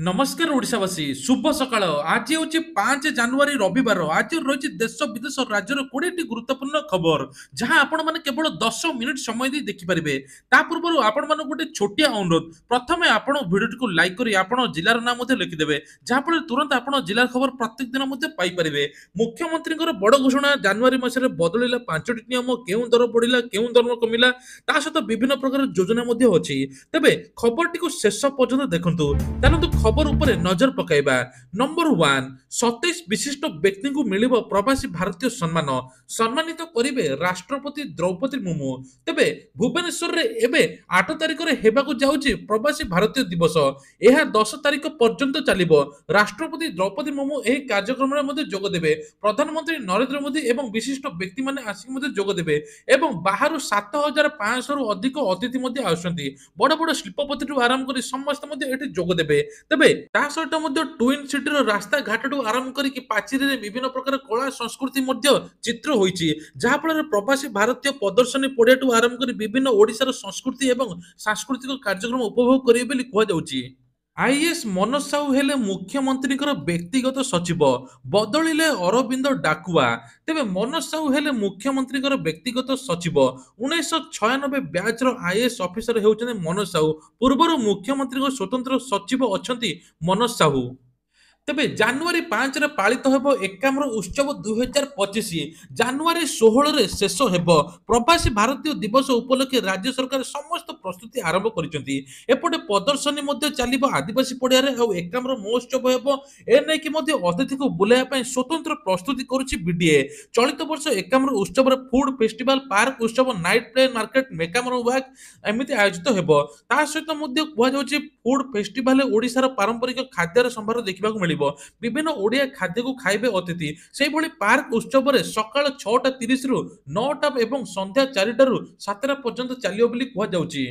नमस्कार ओडिशावासी शुभ सकाळ आज हूँ 5 जानुआरी रविवार आज रही देश विदेश राज्यर 20 गुरुत्वपूर्ण खबर जहां आपण मैंने केवल 10 मिनिट समय दी देखिपारे ता पूर्व आपण मान गोटे छोटिया अनुरोध प्रथमे आपण भिडियो को लाइक करी आपण जिलार नाम लिखिदेवे जहाँफल तुरंत आपण जिलार खबर प्रत्येक दिन पाइपर मुख्यमंत्री बड़ घोषणा जानुआरी मासरे बदलिला 5टी नियम केउं दर बढ़िला केउं दर कमिला ता सहित विभिन्न प्रकार योजना अच्छी तेबे खबर टी शेष पर्यंत देखंतु चलतु खबर उपरे नजर पकाइबा। नंबर 1 27 विशिष्ट व्यक्ति को मिलिबो प्रवासी भारतीय सम्मान सम्मानित करिवे राष्ट्रपति द्रौपदी मुर्मू। तेबे भुवनेश्वर रे एबे 8 तारिख रे हेबाकु जाउची प्रवासी भारतीय दिवस एहा 10 तारिख पर्यंत चलिबो। राष्ट्रपति द्रौपदी मुर्मू एही कार्यक्रम रे मध्ये जोग देबे प्रधानमंत्री नरेंद्र मोदी एवं विशिष्ट व्यक्ति माने आसी मध्ये जोग देबे एवं बाहरु 7500 रु अधिक अतिथि मध्ये आउछंती बड़ बड़ शिल्पपति रु आरंभ करी समस्त मध्ये एठी जोग देबे। तेबे ता सहित मध्ये ट्विन सिटी रो रास्ता घाट रु आरंभ करी कि पाचिरी रे विभिन्न प्रकार कला संस्कृति मध्ये चित्र होईची जहा फल प्रवासी भारतीय प्रदर्शनी पड़िया टू आरंभ करी विभिन्न ओडिसा संस्कृति एवं सांस्कृतिक कार्यक्रम उपभोग करिवे बोली कुहा जाउची। आईएएस मनोज साहू हेले मुख्यमंत्री व्यक्तिगत सचिव बदलिले अरविंद डाकुआ। तेबे मनोज साहू हेले मुख्यमंत्री व्यक्तिगत सचिव 1996 बैच आईएएस ऑफिसर हेउचने मनोज साहू पूर्वर मुख्यमंत्री स्वतंत्र सचिव अछंती मनोज साहू। तेबे जानुआरी 5 रे पालित हेबो 51 उत्सव 2025 जानुआरी 16 रे शेष हेबो प्रवासी भारतीय दिवस उपलक्षे राज्य सरकार समस्त प्रस्तुति आरंभ करिसंती एपटे प्रदर्शनी मध्ये चलिबो आदिवासी पड़िया रे आ 51 महोत्सव हेबो ए नै कि मध्ये अतिथि को बुलाया पय स्वतंत्र प्रस्तुति करूची बीडीए चलित वर्ष 51 उत्सव रे फूड फेस्टिवल पार्क उत्सव नाइट प्ले मार्केट मेकामर वाक एमिति आयोजित हेबो ता सहित मध्ये कुहा जाउची फूड फेस्टिवल ओडिसा रो पारंपरिक खाद्यर संभार देखिबाकू मिलिबो विभिन्न ओडिया खाद्य को खाइबे अतिथि से भली पार्क उत्सव रे सकाळ 6:30 रु 9टा एवं संध्या 4टा रु 7टा पर्यंत चलियो बोली कुहा जाउची।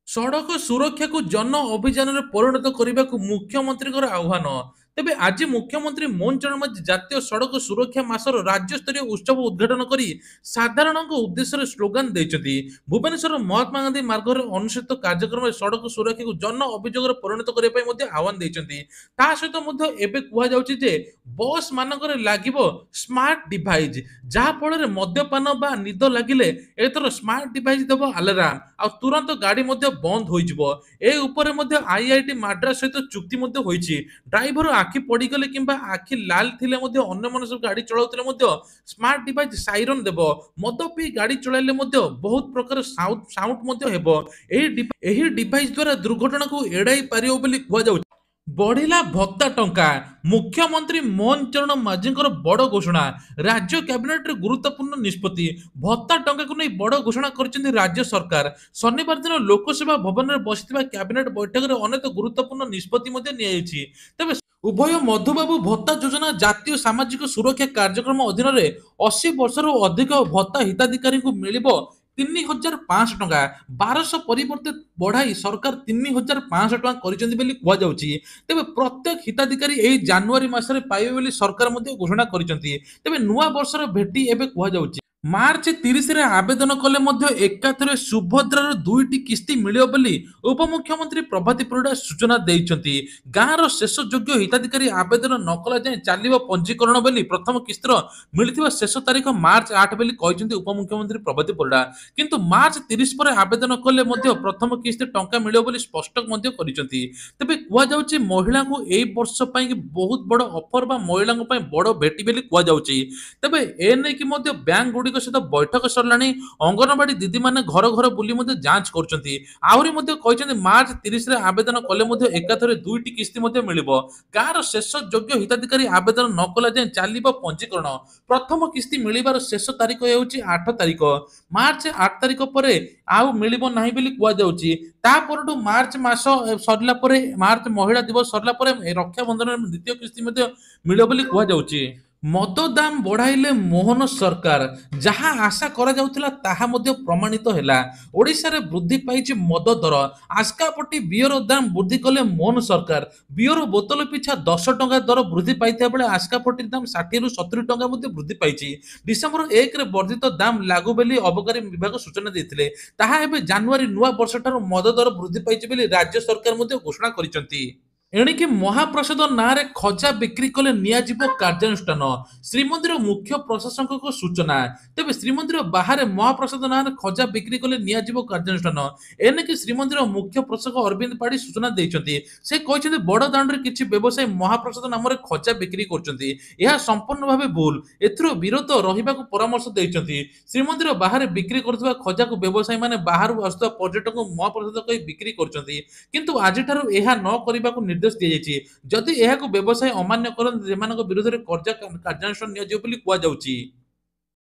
सड़क सुरक्षा को जन अभियान में परिणत करने को मुख्यमंत्री आह्वान। तेबे आज मुख्यमंत्री मोहन चरण माझी जातीय सड़क सुरक्षा मासर राज्य स्तरीय उत्सव उद्घाटन करी साधारण उद्देश्य स्लोगान देइछथि। भुवनेश्वर महात्मा गांधी मार्ग रे अनुष्ठित कार्यक्रम सड़क सुरक्षा को जन अभियोग परिणत करने पय मध्ये आह्वान देइछथि। ता सहित मध्ये एबे कुहा जाउछि जे बस मानकर लागिबो स्मार्ट डिवाइस जहा फल रे मद्यपान बा निद लागिले एतर स्मार्ट डिवाइस देबो अलार्म आ तुरंत गाड़ी मध्ये बंद होई जिवो। ए ऊपर मध्ये आईआईटी माड्रास सहित चुक्ति मध्ये होईछि ड्राइवर आखि पड़गले किंबा आखि लाल थिले मध्ये अन्य मन सब गाड़ी चलाउतले मध्ये स्मार्ट डिवाइस साइरन देबो मद पी गाड़ी चलाइले मध्ये बहुत प्रकार साउंड मध्ये हेबो। एही डिवाइस द्वारा दुर्घटना को एड़ाई पारियो बोली कुहा जाउछि। बढ़िला भत्ता टंका मुख्यमंत्री मोहन चरण माझींकर बड़ घोषणा राज्य कैबिनेट रे गुरुत्वपूर्ण निष्पत्ति भत्ता टंका को नहीं बड़ घोषणा कर राज्य सरकार शनिवार दिन लोकसेवा भवन में बसिथिबा कैबिनेट बैठक रे अनेक गुरुत्वपूर्ण निष्पत्ति मध्ये नियायछि। तबे उभय मधुबाबू भत्ता योजना जातीय सामाजिक सुरक्षा कार्यक्रम अधीन रे 80 वर्ष अधिक भत्ता हिताधिकारी को मिलिबो 3500 टंका 1200 परिवर्ते बढ़ाई सरकार 3500 टंका करिसेंती बेली कुआ जाउची। तेबे प्रत्येक हिताधिकारी एही जानुआरी मासरे पाइबे बेली सरकार मध्ये घोषणा करिसेंती। तेबे नुआ वर्षर भेटी एबे कुआ जाउची। मार्च 30 रे आवेदन कले मध्य एकाथरे सुभद्रार 2टी किस्ती मिलियो बोली उपमुख्यमंत्री प्रभाती परिडा सूचना देइछंती। गाँर शेष योग्य हिताधिकारी आवेदन न कला जाय चालिबो पंजीकरण बोली प्रथम किस्तर मिलिथिबा शेष तारीख मार्च 8 बोली कहिसंती उपमुख्यमंत्री प्रभाती परिडा किंतु मार्च 30 पर आवेदन कले मध्य प्रथम किस्ती टंका मिलियो बोली स्पष्ट मध्य करिसंती। तबे कुआ जाउची महिला को एई वर्ष पई बहुत बड़ ऑफर बा महिला को पई बड़ भेटी बोली कुआ जाउची। तबे ए नै कि मध्य बैंक गुडी सहित बैठक सरलाणी अंगनवाड़ी दीदी माने घर घर बुली मध्ये जांच करछंती। आहुरी मध्ये कहिसंती मार्च 30 रे आवेदन कले मध्ये एकाथरे 2टी किस्ती मध्ये मिलिबो। गाँर शेष योग्य हिताधिकारी आवेदन न कला जाय चालिबो पंजीकरण प्रथम किस्ती मिलिबार शेष तारीख हेउची 8 तारीख मार्च 8 तारीख परे आउ मिलिबो नाही बोली कुआ जाउची। ता परडू मार्च मास सरला परे मार्च महिला दिवस सरला परे रक्षा बंधन द्वितीय किस्ती मध्ये मिलिबो बोली कुआ जाउची। मद दाम बढ़ाइले मोहन सरकार जहां आशा करा जाउथिला ताहा मध्ये प्रमाणित हैला। ओडिसा रे वृद्धि पाइछि मद दर आस्कापटी बियर दाम वृद्धि कले मोहन सरकार बियर बोतल पिछा 10 टंका दर वृद्धि पाइथिया बेले आस्कापटी दाम 60 रु 70 टंका मध्ये वृद्धि पाइछि। डिसेंबर 1 रे वर्धित दाम लागू बेली अबकारी विभाग सूचना देथिले ताहा एबे जानुआरी नुआ वर्ष ठारू मद दर वृद्धि पाइछि बेली राज्य सरकार मध्ये घोषणा करिसंती। ଏଣିକି ମହାପ୍ରସାଦ ନାଁରେ ଖଜା ବିକ୍ରି କଲେ ନିଆଯିବ କାର୍ଯ୍ୟାନୁଷ୍ଠାନ ଶ୍ରୀମନ୍ଦିର ମୁଖ୍ୟ ପ୍ରଶାସକଙ୍କ ସୂଚନା। ତେବେ ଶ୍ରୀମନ୍ଦିର ବାହାରେ ମହାପ୍ରସାଦ ନାଁରେ ଖଜା ବିକ୍ରି କଲେ ନିଆଯିବ କାର୍ଯ୍ୟାନୁଷ୍ଠାନ। ଏନେକି ଶ୍ରୀମନ୍ଦିର ମୁଖ୍ୟ ପ୍ରଶାସକ ଅରବିନ୍ଦ ପାଢୀ ସୂଚନା ଦେଇଛନ୍ତି। ସେ କହିଛନ୍ତି ବଡ ଦାଣ୍ଡରେ କିଛି ବ୍ୟବସାୟୀ ମହାପ୍ରସାଦ ନାମରେ ଖଜା ବିକ୍ରି କରୁଛନ୍ତି। ଏହା ସମ୍ପୂର୍ଣ୍ଣ ଭାବେ ଭୁଲ। ଏଥିରୁ ବିରତ ରହିବାକୁ ପରାମର୍ଶ ଦେଇଛନ୍ତି। ଶ୍ରୀମନ୍ଦିର ବାହାରେ ବିକ୍ରି କରୁଥିବା ଖଜାକୁ ବ୍ୟବସାୟୀମାନେ ବାହାରୁ ଆସୁଥିବା ପର୍ଯ୍ୟଟକଙ୍କୁ ମହାପ୍ରସାଦ କହି ବିକ୍ରି କରୁଛନ୍ତି। କିନ୍ତୁ ଆଜିଠାରୁ ଏହା ନ କରିବାକୁ ନିର୍ଦ୍ଦେଶ ଦିଆଯାଇଛି। ଯଦି ଏହାକୁ ବ୍ୟବସାୟୀ ଅମାନ୍ୟ କରନ୍ତି ସେମାନଙ୍କ ବିରୋଧରେ କାର୍ଯ୍ୟାନୁଷ୍ଠାନ ନିଆଯିବ ବୋଲି କୁହାଯାଉଛି।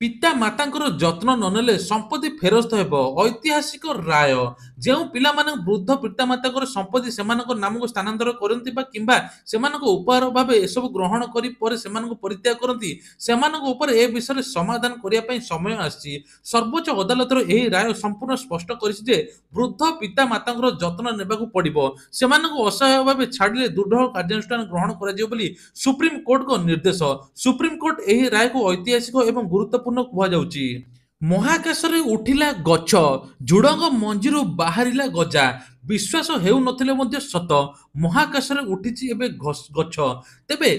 ପିତା ମାତାଙ୍କର ଯତ୍ନ ନ ନେଲେ ସମ୍ପତ୍ତି ଫେରସ୍ତ ହେବ ଐତିହାସିକ ରାୟ। ଯେଉଁ ପିଲାମାନେ ବୃଦ୍ଧ ପିତାମାତାଙ୍କର ସମ୍ପତ୍ତି ସେମାନଙ୍କ ନାମକୁ ସ୍ଥାନାନ୍ତର କରନ୍ତି ବା କିମ୍ବା ସେମାନଙ୍କ ଉପହାର ଭାବେ ଏସବୁ ଗ୍ରହଣ କରି ପରେ ସେମାନଙ୍କୁ ପରିତ୍ୟାଗ କରନ୍ତି ସେମାନଙ୍କ ଉପରେ ଏ ବିଷୟରେ ସମାଧାନ କରିବା ପାଇଁ ସମୟ ଆସିଛି। ସର୍ବୋଚ୍ଚ ଅଦାଲତର ଏହି ରାୟ ସମ୍ପୂର୍ଣ୍ଣ ସ୍ପଷ୍ଟ କରିଛି ଯେ ବୃଦ୍ଧ ପିତାମାତାଙ୍କର ଯତ୍ନ ନେବାକୁ ପଡ଼ିବ। ସେମାନଙ୍କୁ ଅସହାୟ ଭାବେ ଛାଡ଼ିଲେ ଦୃଢ଼ କାର୍ଯ୍ୟାନୁଷ୍ଠାନ ଗ୍ରହଣ କରାଯିବ ବୋଲି ସୁପ୍ରିମକୋର୍ଟଙ୍କ ନିର୍ଦ୍ଦେଶ। ସୁପ୍ରିମକୋର୍ଟ ଏହି ରାୟକୁ ଐତିହାସିକ ଏବଂ ଗୁରୁତ୍ୱପୂର୍ଣ୍ଣ କୁହାଯାଉଛି। ମହାକାଶରେ ଉଠିଲା ଗଛ ଝୁଡଙ୍ଗ ମଞ୍ଜିରୁ ବାହାରିଲା ଗଜା ବିଶ୍ୱାସ ହେଉନଥିଲେ ମଧ୍ୟ ସତ ମହାକାଶରେ ଉଠିଛି ଏବେ ଗଛ। ତେବେ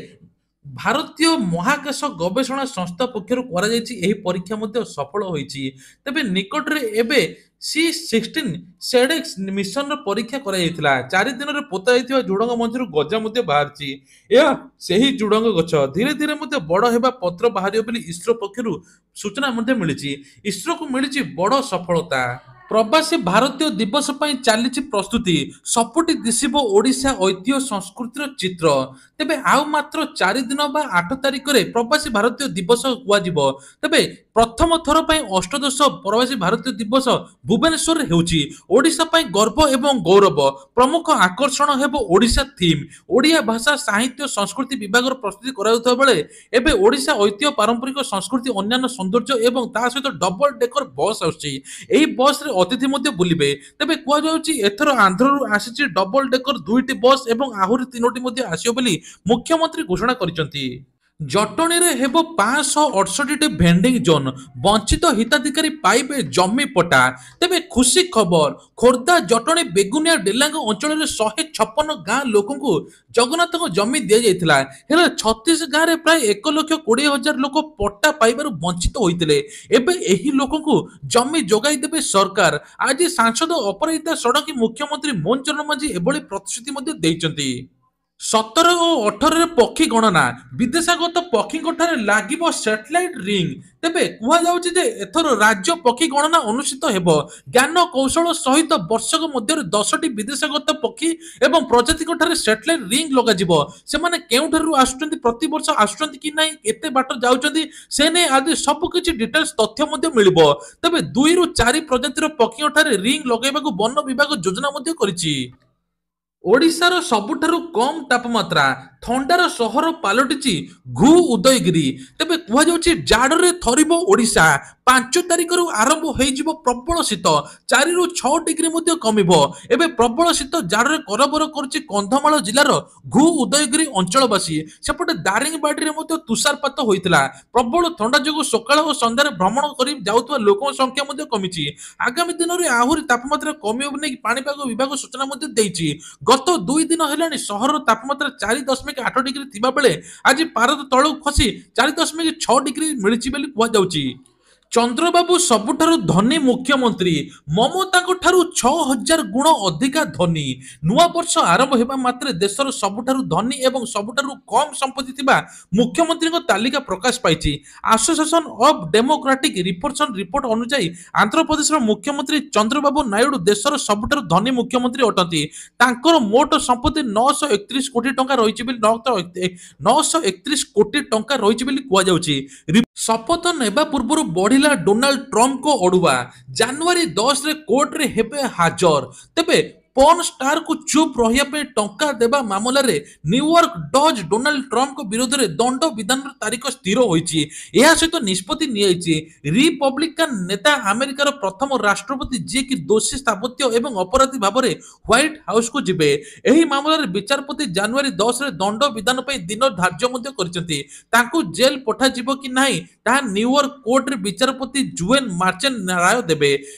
ଭାରତୀୟ ମହାକାଶ ଗବେଷଣା ସଂସ୍ଥା ପକ୍ଷରୁ କରାଯାଇଛି ଏହି ପରୀକ୍ଷା ମଧ୍ୟ ସଫଳ ହୋଇଛି। ତେବେ ନିକଟରେ ଏବେ C16 ସେଡେକ୍ସ ମିଶନର ପରୀକ୍ଷା କରାଯାଇଥିଲା। 4 ଦିନରେ ପୋତା ଯାଇଥିବା ଝୁଡଙ୍ଗ ମଞ୍ଜିରୁ ଗଜା ମଧ୍ୟ ବାହାରିଛି। ଏହା ସେହି ଝୁଡଙ୍ଗ ଗଛ ଧୀରେ ଧୀରେ ମଧ୍ୟ ବଡ ହେବା ପତ୍ର ବାହାରିବ ବୋଲି ଇସ୍ରୋ ପକ୍ଷରୁ ସୂଚନା ମଧ୍ୟ ମିଳିଛି। ଇସ୍ରୋକୁ ମିଳିଛି ବଡ ସଫଳତା। ପ୍ରବାସୀ ଭାରତୀୟ ଦିବସ ପାଇଁ ଚାଲିଛି ପ୍ରସ୍ତୁତି ସପୁଟି ଦିଶିବ ଓଡ଼ିଶା ଐତିହ୍ୟ ସଂସ୍କୃତିର ଚିତ୍ର। ତେବେ ଆଉ ମାତ୍ର 4 ଦିନ ବା 8 ତାରିଖରେ ପ୍ରବାସୀ ଭାରତୀୟ ଦିବସ କୁହାଯିବ। ତେବେ ପ୍ରଥମ ଥର ପାଇଁ ଅଷ୍ଟଦଶ ପ୍ରବାସୀ ଭାରତୀୟ ଦିବସ ଭୁବନେଶ୍ୱରରେ ହେଉଛି। ଓଡ଼ିଶା ପାଇଁ ଗର୍ବ ଏବଂ ଗୌରବ ପ୍ରମୁଖ ଆକର୍ଷଣ ହେବ ଓଡ଼ିଶା ଥିମ୍। ଓଡ଼ିଆ ଭାଷା ସାହିତ୍ୟ ସଂସ୍କୃତି ବିଭାଗର ପ୍ରସ୍ତୁତି କରାଯାଉଥିବା ବେଳେ ଏବେ ଓଡ଼ିଶା ଐତିହ୍ୟ ପାରମ୍ପରିକ ସଂସ୍କୃତି ଅନ୍ୟାନ୍ୟ ସୌନ୍ଦର୍ଯ୍ୟ ଏବଂ ତା ସହିତ ଡବଲ ଡେକର ବସ୍ ଆସୁଛି। ଏହି ବସ୍ରେ ଅତିଥି ମଧ୍ୟ ବୁଲିବେ। ତେବେ କୁହାଯାଉଛି ଏଥର ଆନ୍ଧ୍ରରୁ ଆସିଛି ଡବଲ ଡେକର 2ଟି ବସ୍ ଏବଂ ଆହୁରି 3ଟି ମଧ୍ୟ ଆସିବ ବୋଲି ମୁଖ୍ୟମନ୍ତ୍ରୀ ଘୋଷଣା କରିଛନ୍ତି। ଜଟଣୀରେ ହେବ 568ଟି ଭେଣ୍ଡିଂ ଜୋନ୍ ବଞ୍ଚିତ ହିତାଧିକାରୀ ପାଇବେ ଜମି ପଟ୍ଟା। ତେବେ ଖୁସି ଖବର ଖୋର୍ଦ୍ଧା ଜଟଣୀ ବେଗୁନିଆ ଡେଲାଙ୍ଗ ଅଞ୍ଚଳରେ 156 ଗାଁ ଲୋକଙ୍କୁ ଜଗନ୍ନାଥଙ୍କ ଜମି ଦିଆଯାଇଥିଲା। ହେଲେ 36 ଗାଁରେ ପ୍ରାୟ 1,20,000 ଲୋକ ପଟ୍ଟା ପାଇବାରୁ ବଞ୍ଚିତ ହୋଇଥିଲେ। ଏବେ ଏହି ଲୋକଙ୍କୁ ଜମି ଯୋଗାଇ ଦେବେ ସରକାର। ଆଜି ସାଂସଦ ଅପରାଜିତା ଷଡଙ୍ଗୀ ମୁଖ୍ୟମନ୍ତ୍ରୀ ମୋହନ ଚରଣ ମାଝୀ ଏଭଳି ପ୍ରତିଶ୍ରୁତି ମଧ୍ୟ ଦେଇଛନ୍ତି। 17 ଓ 18ରେ ପକ୍ଷୀ ଗଣନା ବିଦେଶାଗତ ପକ୍ଷୀଙ୍କ ଠାରେ ଲାଗିବ ସ୍ୟାଟେଲାଇଟ ରିଙ୍ଗ। ତେବେ କୁହାଯାଉଛି ଯେ ଏଥର ରାଜ୍ୟ ପକ୍ଷୀ ଗଣନା ଅନୁଷ୍ଠିତ ହେବ। ଜ୍ଞାନ କୌଶଳ ସହିତ ବର୍ଷକ ମଧ୍ୟରେ 10ଟି ବିଦେଶାଗତ ପକ୍ଷୀ ଏବଂ ପ୍ରଜାତିଙ୍କ ଠାରେ ସ୍ୟାଟେଲାଇଟ ରିଙ୍ଗ ଲଗାଯିବ। ସେମାନେ କେଉଁଠାରୁ ଆସୁଛନ୍ତି ପ୍ରତିବର୍ଷ ଆସୁଛନ୍ତି କି ନାହିଁ ଏତେ ବାଟ ଯାଉଛନ୍ତି ସେ ନେଇ ଆଦି ସବୁ କିଛି ଡିଟେଲ୍ସ ତଥ୍ୟ ମଧ୍ୟ ମିଳିବ। ତେବେ 2ରୁ 4 ପ୍ରଜାତିର ପକ୍ଷୀଙ୍କ ଠାରେ ରିଙ୍ଗ ଲଗାଇବାକୁ ବନ ବିଭାଗ ଯୋଜନା ମଧ୍ୟ କରିଛି। ଓଡ଼ିଶାର ସବୁଠାରୁ କମ୍ ତାପମାତ୍ରା ଥଣ୍ଡାର ସହର ପାଲଟିଛି ଘୁ ଉଦୟଗିରି। ତେବେ କୁହାଯାଉଛି ଜାଡରେ ଥରିବ ଓଡ଼ିଶା। 5 ତାରିଖରୁ ଆରମ୍ଭ ହୋଇଯିବ ପ୍ରବଳ ଶୀତ 4ରୁ 6 ଡିଗ୍ରୀ ମଧ୍ୟ କମିବ। ଏବେ ପ୍ରବଳ ଶୀତ ଜାଡରେ କରବର କରୁଛି କନ୍ଧମାଳ ଜିଲ୍ଲାର ଘୁ ଉଦୟଗିରି ଅଞ୍ଚଳବାସୀ। ସେପଟେ ଦାରିଙ୍ଗବାଡିରେ ମଧ୍ୟ ତୁଷାରପାତ ହୋଇଥିଲା। ପ୍ରବଳ ଥଣ୍ଡା ଯୋଗୁଁ ସକାଳ ଓ ସନ୍ଧ୍ୟାରେ ଭ୍ରମଣ କରି ଯାଉଥିବା ଲୋକଙ୍କ ସଂଖ୍ୟା ମଧ୍ୟ କମିଛି। ଆଗାମୀ ଦିନରେ ଆହୁରି ତାପମାତ୍ରା କମିବ ନେଇ ପାଣିପାଗ ବିଭାଗ ସୂଚନା ମଧ୍ୟ ଦେଇଛି। ଗତ 2 ଦିନ ହେଲାଣି ସହରର ତାପମାତ୍ରା 4.8 ଡିଗ୍ରୀ ଥିବା ବେଳେ ଆଜି ପାରଦ ତଳକୁ ଖସି 4.6 ଡିଗ୍ରୀ ମିଳିଛି ବୋଲି କୁହାଯାଉଛି। ଚନ୍ଦ୍ରବାବୁ ସବୁଠାରୁ ଧନୀ ମୁଖ୍ୟମନ୍ତ୍ରୀ ମମତାଙ୍କ ଠାରୁ 6,000 ଗୁଣ ଅଧିକା ଧନୀ। ନୂଆ ବର୍ଷ ଆରମ୍ଭ ହେବା ମାତ୍ରେ ଦେଶର ସବୁଠାରୁ ଧନୀ ଏବଂ ସବୁଠାରୁ କମ୍ ସମ୍ପତ୍ତି ଥିବା ମୁଖ୍ୟମନ୍ତ୍ରୀଙ୍କ ତାଲିକା ପ୍ରକାଶ ପାଇଛି। Association of democratic reforms report ଅନୁଯାୟୀ ଆନ୍ଧ୍ରପ୍ରଦେଶର ମୁଖ୍ୟମନ୍ତ୍ରୀ ଚନ୍ଦ୍ରବାବୁ ନାଇଡୁ ଦେଶର ସବୁଠାରୁ ଧନୀ ମୁଖ୍ୟମନ୍ତ୍ରୀ ଅଟନ୍ତି। ତାଙ୍କର ମୋଟ ସମ୍ପତ୍ତି 931 କୋଟି ଟଙ୍କା ରହିଛି ବୋଲି 931 କୋଟି ଟଙ୍କା ରହିଛି ବୋଲି କୁହାଯାଉଛି। ଶପଥ ନେବା ପୂର୍ବରୁ ବଢିଲା ଡୋନାଲ୍ଡ ଟ୍ରମ୍ପଙ୍କ ଅଡୁଆ ଜାନୁଆରୀ 10ରେ କୋର୍ଟରେ ହେବେ ହାଜର। ତେବେ ପର୍ନ ଷ୍ଟାରକୁ ଚୁପ୍ ରହିବା ପାଇଁ ଟଙ୍କା ଦେବା ମାମଲାରେ ନ୍ୟୁୟର୍କ ଜଜ୍ ଡୋନାଲ୍ଡ ଟ୍ରମ୍ପଙ୍କ ବିରୋଧରେ ଦଣ୍ଡ ବିଧାନର ତାରିଖ ସ୍ଥିର ହୋଇଛି। ଏହା ସହିତ ନିଷ୍ପତ୍ତି ନିଆଯାଇଛି ରିପବ୍ଲିକାନ ନେତା ଆମେରିକାର ପ୍ରଥମ ରାଷ୍ଟ୍ରପତି ଯିଏକି ଦୋଷୀ ସାବ୍ୟସ୍ତ ଏବଂ ଅପରାଧୀ ଭାବରେ ହ୍ୱାଇଟ୍ ହାଉସକୁ ଯିବେ। ଏହି ମାମଲାରେ ବିଚାରପତି ଜାନୁଆରୀ 10ରେ ଦଣ୍ଡ ବିଧାନ ପାଇଁ ଦିନ ଧାର୍ଯ୍ୟ ମଧ୍ୟ କରିଛନ୍ତି। ତାଙ୍କୁ ଜେଲ ପଠାଯିବ କି ନାହିଁ ତାହା ନ୍ୟୁୟର୍କ କୋର୍ଟରେ ବିଚାରପତି ଜୁଏନ୍ ମାର୍ଚେନ ରାୟ ଦେବେ।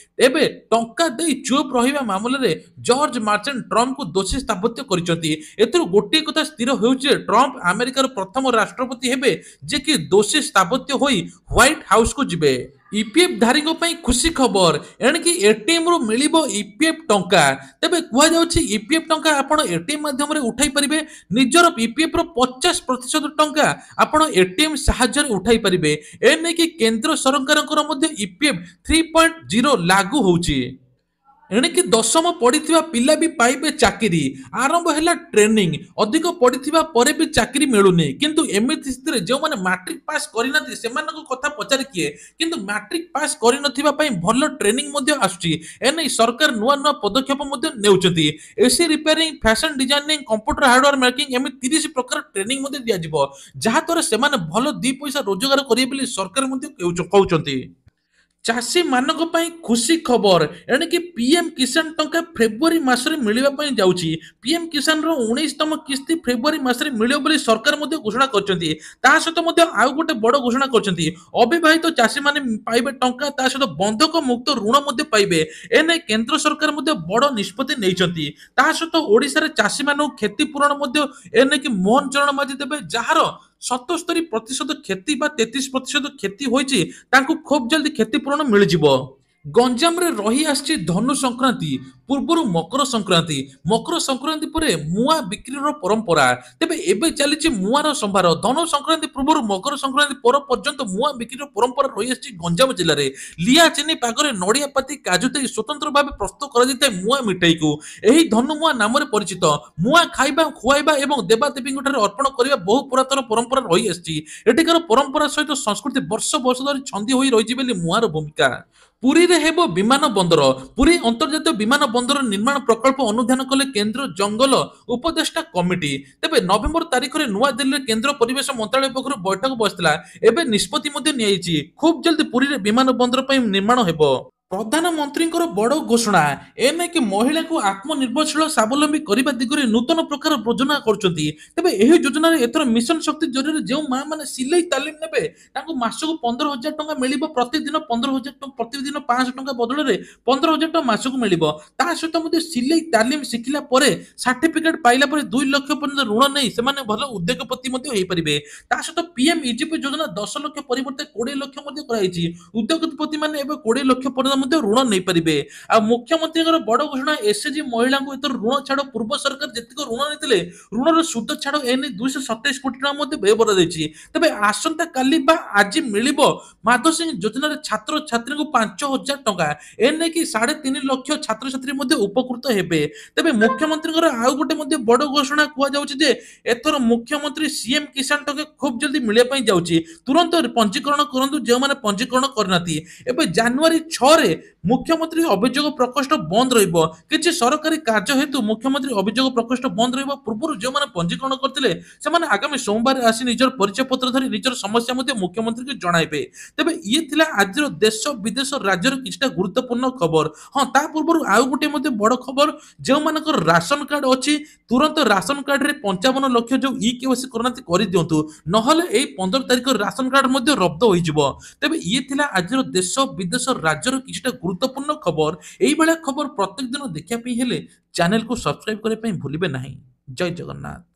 ଏବେ ଟଙ୍କା ଦେଇ ଚୁପ୍ ରହିବା ମାମଲାରେ ଜଜ ଜର୍ଜ ମାର୍ଚେଣ୍ଟ ଟ୍ରମ୍ପକୁ ଦୋଷୀ ସ୍ଥାପତ୍ୟ କରିଛନ୍ତି। ଏଥିରୁ ଗୋଟିଏ କଥା ସ୍ଥିର ହେଉଛି ଯେ ଟ୍ରମ୍ପ ଆମେରିକାର ପ୍ରଥମ ରାଷ୍ଟ୍ରପତି ହେବେ ଯେ କି ଦୋଷୀ ସ୍ଥାପତ୍ୟ ହୋଇ ହ୍ୱାଇଟ୍ ହାଉସକୁ ଯିବେ। ଇପିଏଫ୍ ଧାରୀଙ୍କ ପାଇଁ ଖୁସି ଖବର, ଏଣିକି ଏଟିଏମ୍ ରୁ ମିଳିବ ଇପିଏଫ୍ ଟଙ୍କା। ତେବେ କୁହାଯାଉଛି ଇପିଏଫ୍ ଟଙ୍କା ଆପଣ ଏଟିଏମ୍ ମାଧ୍ୟମରେ ଉଠାଇ ପାରିବେ। ନିଜର ଇପିଏଫ୍ ର 50% ଟଙ୍କା ଆପଣ ଏଟିଏମ୍ ସାହାଯ୍ୟରେ ଉଠାଇ ପାରିବେ। ଏନେଇକି କେନ୍ଦ୍ର ସରକାରଙ୍କର ମଧ୍ୟ ଇପିଏଫ୍ 3.0 ଲାଗୁ ହେଉଛି। ଏଣିକି ଦଶମ ପଢିଥିବା ପିଲା ବି ପାଇବେ ଚାକିରି। ଆରମ୍ଭ ହେଲା ଟ୍ରେନିଂ। ଅଧିକ ପଢିଥିବା ପରେ ବି ଚାକିରି ମିଳୁନି। କିନ୍ତୁ ଏମିତି ସ୍ଥିତିରେ ଯେଉଁମାନେ ମାଟ୍ରିକ ପାସ୍ କରିନାହାନ୍ତି ସେମାନଙ୍କ କଥା ପଚାରି କିଏ? କିନ୍ତୁ ମାଟ୍ରିକ ପାସ୍ କରିନଥିବା ପାଇଁ ଭଲ ଟ୍ରେନିଂ ମଧ୍ୟ ଆସୁଛି। ଏନେଇ ସରକାର ନୂଆ ନୂଆ ପଦକ୍ଷେପ ମଧ୍ୟ ନେଉଛନ୍ତି। AC repairing, fashion designing, computer hardware making ଏମିତି 30 ପ୍ରକାର ଟ୍ରେନିଂ ମଧ୍ୟ ଦିଆଯିବ, ଯାହାଦ୍ୱାରା ସେମାନେ ଭଲ 2 ପଇସା ରୋଜଗାର କରିବେ ବୋଲି ସରକାର ମଧ୍ୟ କହୁଛନ୍ତି। ଚାଷୀ ମାନଙ୍କ ପାଇଁ ଖୁସି ଖବର, ଏଣିକି ପିଏମ୍ କିଷାନ ଟଙ୍କା ଫେବୃଆରୀ ମାସରେ ମିଳିବା ପାଇଁ ଯାଉଛି। ପିଏମ୍ କିଷାନର 19ତମ କିସ୍ତି ଫେବୃଆରୀ ମାସରେ ମିଳିବ ବୋଲି ସରକାର ମଧ୍ୟ ଘୋଷଣା କରିଛନ୍ତି। ତା ସହିତ ମଧ୍ୟ ଆଉ ଗୋଟେ ବଡ ଘୋଷଣା କରିଛନ୍ତି, ଅବିବାହିତ ଚାଷୀମାନେ ପାଇବେ ଟଙ୍କା, ତା ସହିତ ବନ୍ଧକ ମୁକ୍ତ ଋଣ ମଧ୍ୟ ପାଇବେ। ଏନେଇ କେନ୍ଦ୍ର ସରକାର ମଧ୍ୟ ବଡ ନିଷ୍ପତ୍ତି ନେଇଛନ୍ତି। ତା ସହିତ ଓଡ଼ିଶାରେ ଚାଷୀମାନଙ୍କୁ କ୍ଷତିପୂରଣ ମଧ୍ୟ ଏନେଇକି ମୋହନ ଚରଣ ମାଝୀ ଦେବେ, ଯାହାର 77% କ୍ଷତି ବା 33% କ୍ଷତି ହୋଇଛି ତାଙ୍କୁ ଖୁବ୍ ଜଲ୍ଦି କ୍ଷତିପୂରଣ ମିଳିଯିବ। ଗଞ୍ଜାମରେ ରହି ଆସିଛି ଧନୁ ସଂକ୍ରାନ୍ତି, ପୂର୍ବରୁ ମକର ସଂକ୍ରାନ୍ତି। ମକର ସଂକ୍ରାନ୍ତି ପରେ ମୁଆଁ ବିକ୍ରିର ପରମ୍ପରା। ତେବେ ଏବେ ଚାଲିଛି ମୁଆଁର ସମ୍ଭାର। ଧନୁ ସଂକ୍ରାନ୍ତି ପୂର୍ବରୁ ମକର ସଂକ୍ରାନ୍ତି ପର ପର୍ଯ୍ୟନ୍ତ ମୁଆଁ ବିକ୍ରିର ପରମ୍ପରା ରହିଆସିଛି ଗଞ୍ଜାମ ଜିଲ୍ଲାରେ। ଲିଆ ଚିନି ପାଗରେ ନଡ଼ିଆ ପାତି କାଜୁ ଦେଇ ସ୍ୱତନ୍ତ୍ର ଭାବେ ପ୍ରସ୍ତୁତ କରାଯାଇଥାଏ ମୁଆଁ ମିଠାଇକୁ। ଏହି ଧନୁ ମୁଆଁ ନାମରେ ପରିଚିତ। ମୁଆଁ ଖାଇବା, ଖୁଆଇବା ଏବଂ ଦେବାଦେବୀଙ୍କଠାରେ ଅର୍ପଣ କରିବା ବହୁ ପୁରାତନ ପରମ୍ପରା ରହିଆସିଛି। ଏଠିକାର ପରମ୍ପରା ସହିତ ସଂସ୍କୃତି ବର୍ଷ ବର୍ଷ ଧରି ଛନ୍ଦି ହୋଇ ରହିଛି ବୋଲି ମୁଆଁର ଭୂମିକା। ପୁରୀରେ ହେବ ବିମାନ ବନ୍ଦର। ପୁରୀ ଅନ୍ତର୍ଜାତୀୟ ବିମାନ ବନ୍ଦର ନିର୍ମାଣ ପ୍ରକଳ୍ପ ଅନୁଧ୍ୟାନ କଲେ କେନ୍ଦ୍ର ଜଙ୍ଗଲ ଉପଦେଷ୍ଟା କମିଟି। ତେବେ ନଭେମ୍ବର ତାରିଖରେ ନୂଆଦିଲ୍ଲୀରେ କେନ୍ଦ୍ର ପରିବେଶ ମନ୍ତ୍ରାଳୟ ପକ୍ଷରୁ ବୈଠକ ବସିଥିଲା। ଏବେ ନିଷ୍ପତ୍ତି ମଧ୍ୟ ନିଆଯାଇଛି। ଖୁବ୍ ଜଲ୍ଦି ପୁରୀରେ ବିମାନ ବନ୍ଦର ପାଇଁ ନିର୍ମାଣ ହେବ। ପ୍ରଧାନମନ୍ତ୍ରୀଙ୍କର ବଡ଼ ଘୋଷଣା, ଏନେଇକି ମହିଳାଙ୍କୁ ଆତ୍ମନିର୍ଭରଶୀଳ ସ୍ୱାବଲମ୍ବୀ କରିବା ଦିଗରେ ନୂତନ ପ୍ରକାର ଯୋଜନା କରୁଛନ୍ତି। ତେବେ ଏହି ଯୋଜନାରେ ଏଥର ମିଶନ ଶକ୍ତି ଜରିଆରେ ଯେଉଁ ମା ମାନେ ସିଲେଇ ତାଲିମ ନେବେ ତାଙ୍କୁ ମାସକୁ 15,000 ଟଙ୍କା ମିଳିବ। ପ୍ରତିଦିନ 15,000 ଟଙ୍କା, ପ୍ରତିଦିନ 500 ଟଙ୍କା ବଦଳରେ 15,000 ଟଙ୍କା ମାସକୁ ମିଳିବ। ତା ସହିତ ମଧ୍ୟ ସିଲେଇ ତାଲିମ ଶିଖିଲା ପରେ ସାର୍ଟିଫିକେଟ ପାଇଲା ପରେ 2 ଲକ୍ଷ ପର୍ଯ୍ୟନ୍ତ ଋଣ ନେଇ ସେମାନେ ଭଲ ଉଦ୍ୟୋଗପତି ମଧ୍ୟ ହୋଇପାରିବେ। ତା ସହିତ ପିଏମ୍ ଇଜିପି ଯୋଜନା 10 ଲକ୍ଷ ପରିବର୍ତ୍ତେ 20 ଲକ୍ଷ ମଧ୍ୟ କରାଯାଇଛି। ଉଦ୍ୟୋଗପତି ମାନେ ଏବେ 20 ଲକ୍ଷ ପର୍ଯ୍ୟନ୍ତ ମଧ୍ୟ ଋଣ ନେଇପାରିବେ। ଆଉ ମୁଖ୍ୟମନ୍ତ୍ରୀଙ୍କର ବଡ଼ ଘୋଷଣା, ଏସଏଚଜି ମହିଳାଙ୍କୁ ଏଥର ଋଣ ଛାଡ଼। ପୂର୍ବ ସରକାର ଯେତିକି ଋଣ ନେଇଥିଲେ ଋଣର ସୁଧ ଛାଡ଼ ଏନେଇ 227 କୋଟି ଟଙ୍କା ମଧ୍ୟ ବ୍ୟୟ କରାଯାଇଛି। ତେବେ ଆସନ୍ତା କାଲି ବା ଆଜି ମିଳିବ ମାଧୋସିଂ ଯୋଜନାରେ ଛାତ୍ରଛାତ୍ରୀଙ୍କୁ 5,000 ଟଙ୍କା। ଏନେଇକି 3.5 ଲକ୍ଷ ଛାତ୍ରଛାତ୍ରୀ ମଧ୍ୟ ଉପକୃତ ହେବେ। ତେବେ ମୁଖ୍ୟମନ୍ତ୍ରୀଙ୍କର ଆଉ ଗୋଟେ ମଧ୍ୟ ବଡ଼ ଘୋଷଣା କୁହାଯାଉଛି ଯେ ଏଥର ମୁଖ୍ୟମନ୍ତ୍ରୀ ସିଏମ୍ କିଷାନ ଟଙ୍କା ଖୁବ୍ ଜଲ୍ଦି ମିଳିବା ପାଇଁ ଯାଉଛି। ତୁରନ୍ତ ପଞ୍ଜୀକରଣ କରନ୍ତୁ ଯେଉଁମାନେ ପଞ୍ଜୀକରଣ କରିନାହାନ୍ତି। ଏବେ ଜାନୁଆରୀ 6ରେ ମୁଖ୍ୟମନ୍ତ୍ରୀ ଅଭିଯୋଗ ପ୍ରକୋଷ୍ଠ ବନ୍ଦ ରହିବ। କିଛି ସରକାରୀ କାର୍ଯ୍ୟ ହେତୁ ମୁଖ୍ୟମନ୍ତ୍ରୀ ଅଭିଯୋଗ ପ୍ରକୋଷ୍ଠ ବନ୍ଦ ରହିବ। ପୂର୍ବରୁ ଯେଉଁମାନେ ପଞ୍ଜୀକରଣ କରିଥିଲେ ସେମାନେ ଆଗାମୀ ସୋମବାର ଆସି ନିଜର ପରିଚୟ ପତ୍ର ଧରି ନିଜର ସମସ୍ୟା ମଧ୍ୟ ମୁଖ୍ୟମନ୍ତ୍ରୀଙ୍କୁ ଜଣାଇବେ। ତେବେ ଇଏ ଥିଲା ଆଜିର ଦେଶ ବିଦେଶ ରାଜ୍ୟର କିଛିଟା ଗୁରୁତ୍ୱପୂର୍ଣ୍ଣ ଖବର। ହଁ, ତା ପୂର୍ବରୁ ଆଉ ଗୋଟେ ମଧ୍ୟ ବଡ଼ ଖବର, ଯେଉଁମାନଙ୍କର ରାସନ କାର୍ଡ ଅଛି ତୁରନ୍ତ ରାସନ କାର୍ଡରେ 55 ଲକ୍ଷ ଯେଉଁ ଇକେୱାଇସି କରିନାହାନ୍ତି କରିଦିଅନ୍ତୁ, ନହେଲେ ଏଇ 15 ତାରିଖ ରାସନ କାର୍ଡ ମଧ୍ୟ ରଦ୍ଦ ହୋଇଯିବ। ତେବେ ଇଏ ଥିଲା ଆଜିର ଦେଶ ବିଦେଶ ରାଜ୍ୟର କିଛିଟା ଗୁରୁତ୍ୱପୂର୍ଣ୍ଣ ଖବର। ଏଇଭଳିଆ ଖବର ପ୍ରତ୍ୟେକ ଦିନ ଦେଖିବା ପାଇଁ ହେଲେ ଚ୍ୟାନେଲକୁ ସବସ୍କ୍ରାଇବ କରିବା ପାଇଁ ଭୁଲିବେ ନାହିଁ। ଜୟ ଜଗନ୍ନାଥ।